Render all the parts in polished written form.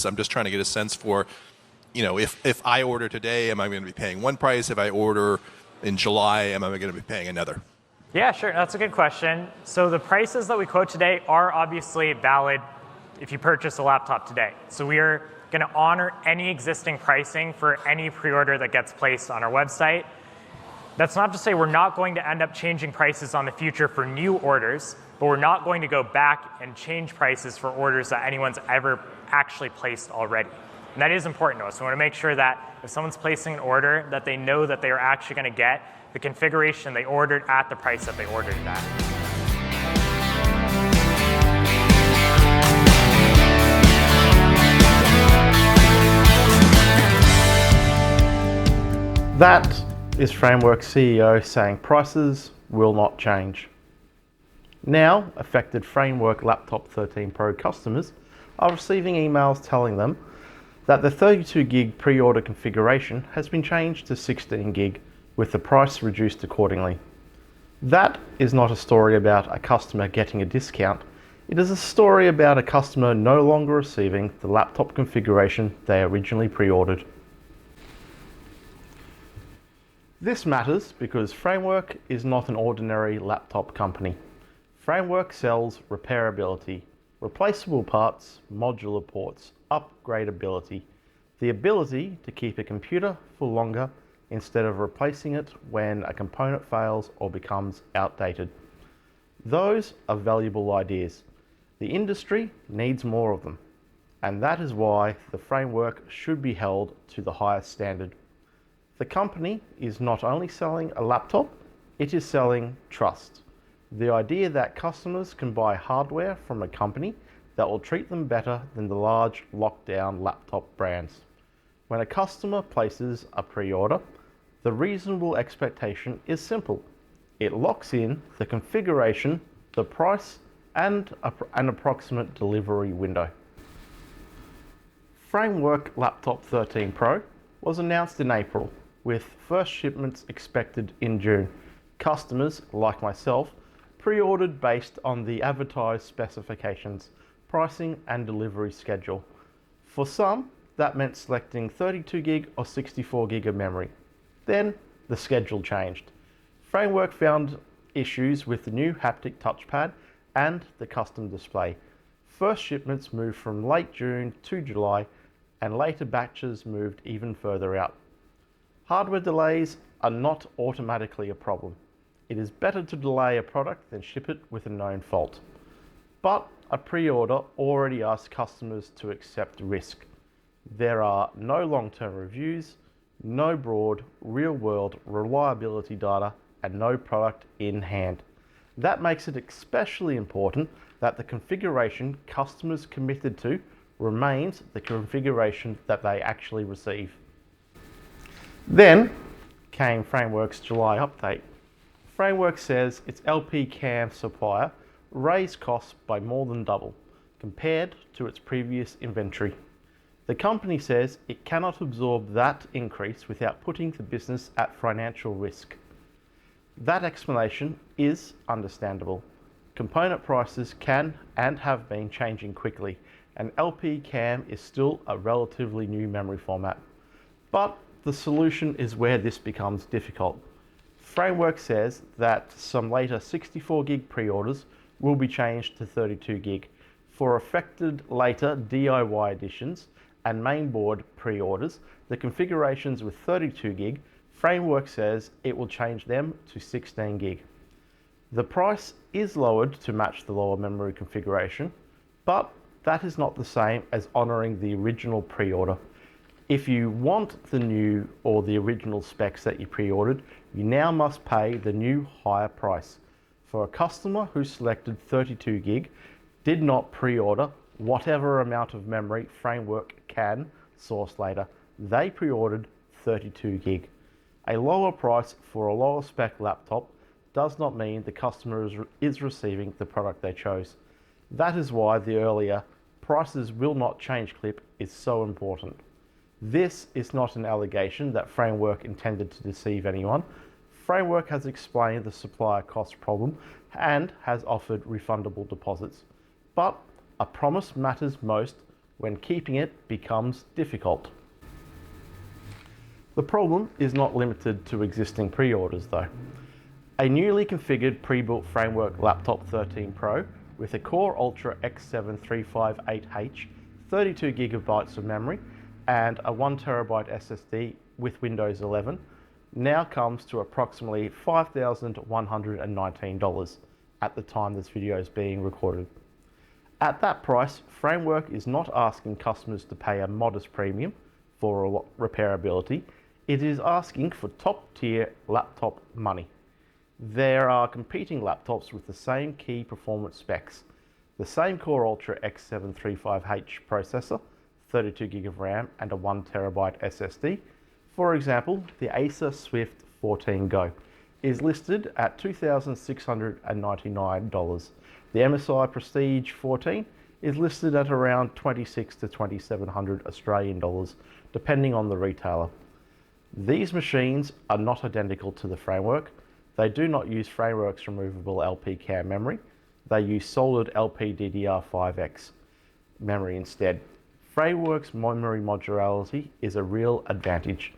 I'm just trying to get a sense for, if I order today, am I going to be paying one price? If I order in July, am I going to be paying another? Yeah, sure. That's a good question. So the prices that we quote today are obviously valid if you purchase a laptop today. So we are going to honor any existing pricing for any pre-order that gets placed on our website. That's not to say we're not going to end up changing prices on the future for new orders, but we're not going to go back and change prices for orders that anyone's ever actually placed already. And that is important to us. We want to make sure that if someone's placing an order, that they know that they are actually going to get the configuration they ordered at the price that they ordered it at. That is Framework CEO saying prices will not change. Now, affected Framework Laptop 13 Pro customers are receiving emails telling them that the 32 gig pre-order configuration has been changed to 16 gig with the price reduced accordingly. That is not a story about a customer getting a discount. It is a story about a customer no longer receiving the laptop configuration they originally pre-ordered. This matters because Framework is not an ordinary laptop company. Framework sells repairability, replaceable parts, modular ports, upgradeability, the ability to keep a computer for longer instead of replacing it when a component fails or becomes outdated. Those are valuable ideas. The industry needs more of them, and that is why the Framework should be held to the highest standard. The company is not only selling a laptop, it is selling trust. The idea that customers can buy hardware from a company that will treat them better than the large lockdown laptop brands. When a customer places a pre-order, the reasonable expectation is simple. It locks in the configuration, the price, and an approximate delivery window. Framework Laptop 13 Pro was announced in April, with first shipments expected in June. Customers, like myself, pre-ordered based on the advertised specifications, pricing and delivery schedule. For some, that meant selecting 32 gig or 64 gig of memory. Then the schedule changed. Framework found issues with the new haptic touchpad and the custom display. First shipments moved from late June to July, and later batches moved even further out. Hardware delays are not automatically a problem. It is better to delay a product than ship it with a known fault. But a pre-order already asks customers to accept risk. There are no long-term reviews, no broad, real-world reliability data, and no product in hand. That makes it especially important that the configuration customers committed to remains the configuration that they actually receive. Then came Framework's July update. Framework says its LP CAM supplier raised costs by more than double compared to its previous inventory. The company says it cannot absorb that increase without putting the business at financial risk. That explanation is understandable. Component prices can and have been changing quickly, and LP CAM is still a relatively new memory format. But the solution is where this becomes difficult. Framework says that some later 64 gig pre-orders will be changed to 32 gig. For affected later DIY editions and mainboard pre-orders, the configurations with 32 gig, Framework says it will change them to 16 gig. The price is lowered to match the lower memory configuration, but that is not the same as honoring the original pre-order. If you want the new or the original specs that you pre-ordered, you now must pay the new higher price. For a customer who selected 32 gig, did not pre-order whatever amount of memory Framework can source later, they pre-ordered 32 gig. A lower price for a lower spec laptop does not mean the customer is receiving the product they chose. That is why the earlier prices will not change clip is so important. This is not an allegation that Framework intended to deceive anyone. Framework has explained the supplier cost problem and has offered refundable deposits. But a promise matters most when keeping it becomes difficult. The problem is not limited to existing pre-orders though. A newly configured pre-built framework laptop 13 Pro with a Core Ultra X7 358H, 32GB of memory, and a 1TB SSD with Windows 11 now comes to approximately $5,119 at the time this video is being recorded. At that price, Framework is not asking customers to pay a modest premium for repairability. It is asking for top-tier laptop money. There are competing laptops with the same key performance specs, the same Core Ultra X7 35H processor, 32GB of RAM, and a 1TB SSD. For example, the Acer Swift 14 Go is listed at $2,699. The MSI Prestige 14 is listed at around $2,600 to $2,700 Australian dollars, depending on the retailer. These machines are not identical to the Framework. They do not use Framework's removable LP cam memory. They use solid LPDDR5X memory instead. Framework's memory modularity is a real advantage,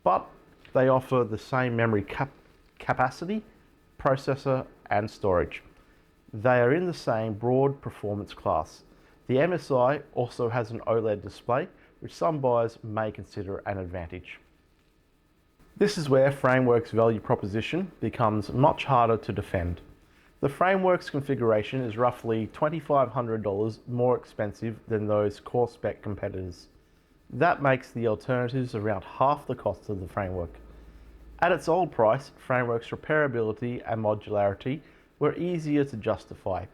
but they offer the same memory capacity, processor, and storage. They are in the same broad performance class. The MSI also has an OLED display, which some buyers may consider an advantage. This is where Framework's value proposition becomes much harder to defend. The Framework's configuration is roughly $2,500 more expensive than those core spec competitors. That makes the alternatives around half the cost of the Framework. At its old price, Framework's repairability and modularity were easier to justify.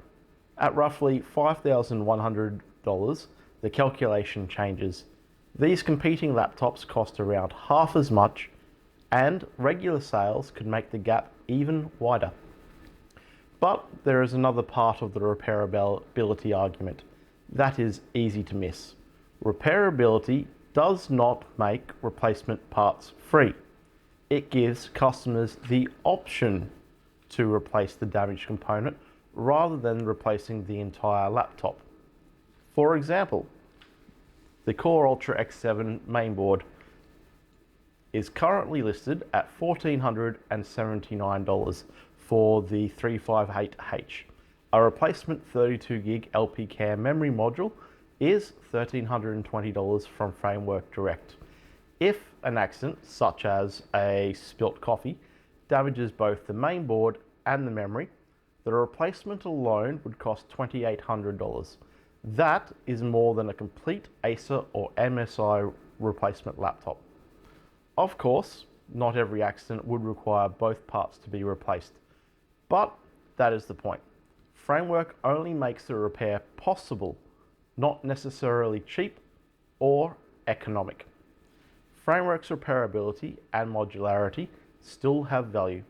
At roughly $5,100, the calculation changes. These competing laptops cost around half as much, and regular sales could make the gap even wider. But there is another part of the repairability argument that is easy to miss. Repairability does not make replacement parts free. It gives customers the option to replace the damaged component rather than replacing the entire laptop. For example, the Core Ultra X7 mainboard is currently listed at $1,479 for the 358H. A replacement 32GB LP cam memory module is $1,320 from Framework Direct. If an accident, such as a spilt coffee, damages both the main board and the memory, the replacement alone would cost $2,800. That is more than a complete Acer or MSI replacement laptop. Of course, not every accident would require both parts to be replaced, but that is the point. Framework only makes the repair possible, not necessarily cheap or economic. Framework's repairability and modularity still have value,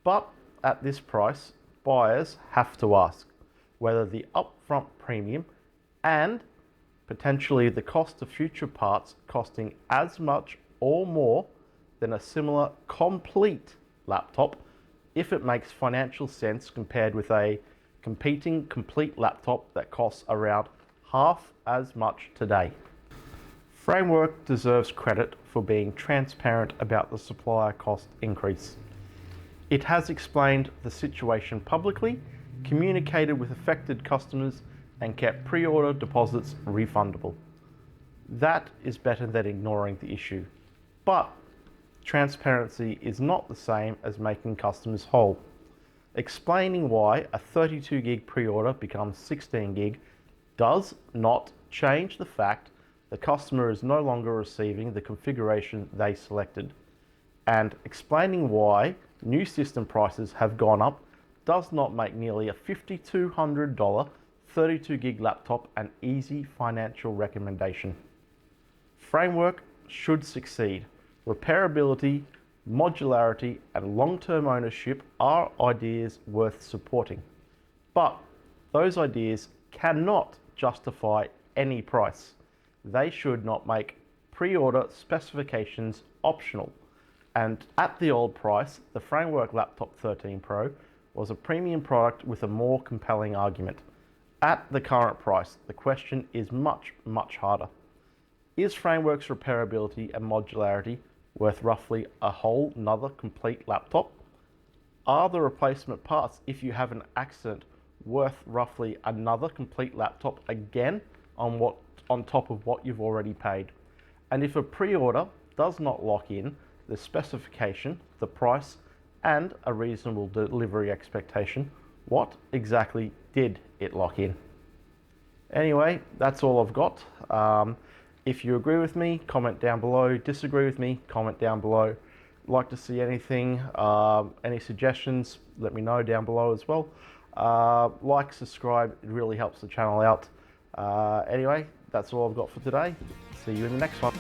but at this price, buyers have to ask whether the upfront premium and potentially the cost of future parts costing as much or more than a similar complete laptop, if it makes financial sense compared with a competing complete laptop that costs around half as much today. Framework deserves credit for being transparent about the supplier cost increase. It has explained the situation publicly, communicated with affected customers, and kept pre-order deposits refundable. That is better than ignoring the issue. But transparency is not the same as making customers whole. Explaining why a 32GB pre-order becomes 16GB does not change the fact the customer is no longer receiving the configuration they selected. And explaining why new system prices have gone up does not make nearly a $5,200 32GB laptop an easy financial recommendation. Framework should succeed. Repairability, modularity, and long-term ownership are ideas worth supporting. But those ideas cannot justify any price. They should not make pre-order specifications optional. And at the old price, the Framework Laptop 13 Pro was a premium product with a more compelling argument. At the current price, the question is much, much harder. Is Framework's repairability and modularity worth roughly a whole nother complete laptop? Are the replacement parts, if you have an accident, worth roughly another complete laptop again on top of what you've already paid? And if a pre-order does not lock in the specification, the price, and a reasonable delivery expectation, what exactly did it lock in? Anyway, that's all I've got. If you agree with me, comment down below. Disagree with me, comment down below. Like to see anything, any suggestions, let me know down below as well. Like, subscribe, it really helps the channel out. Anyway, that's all I've got for today. See you in the next one.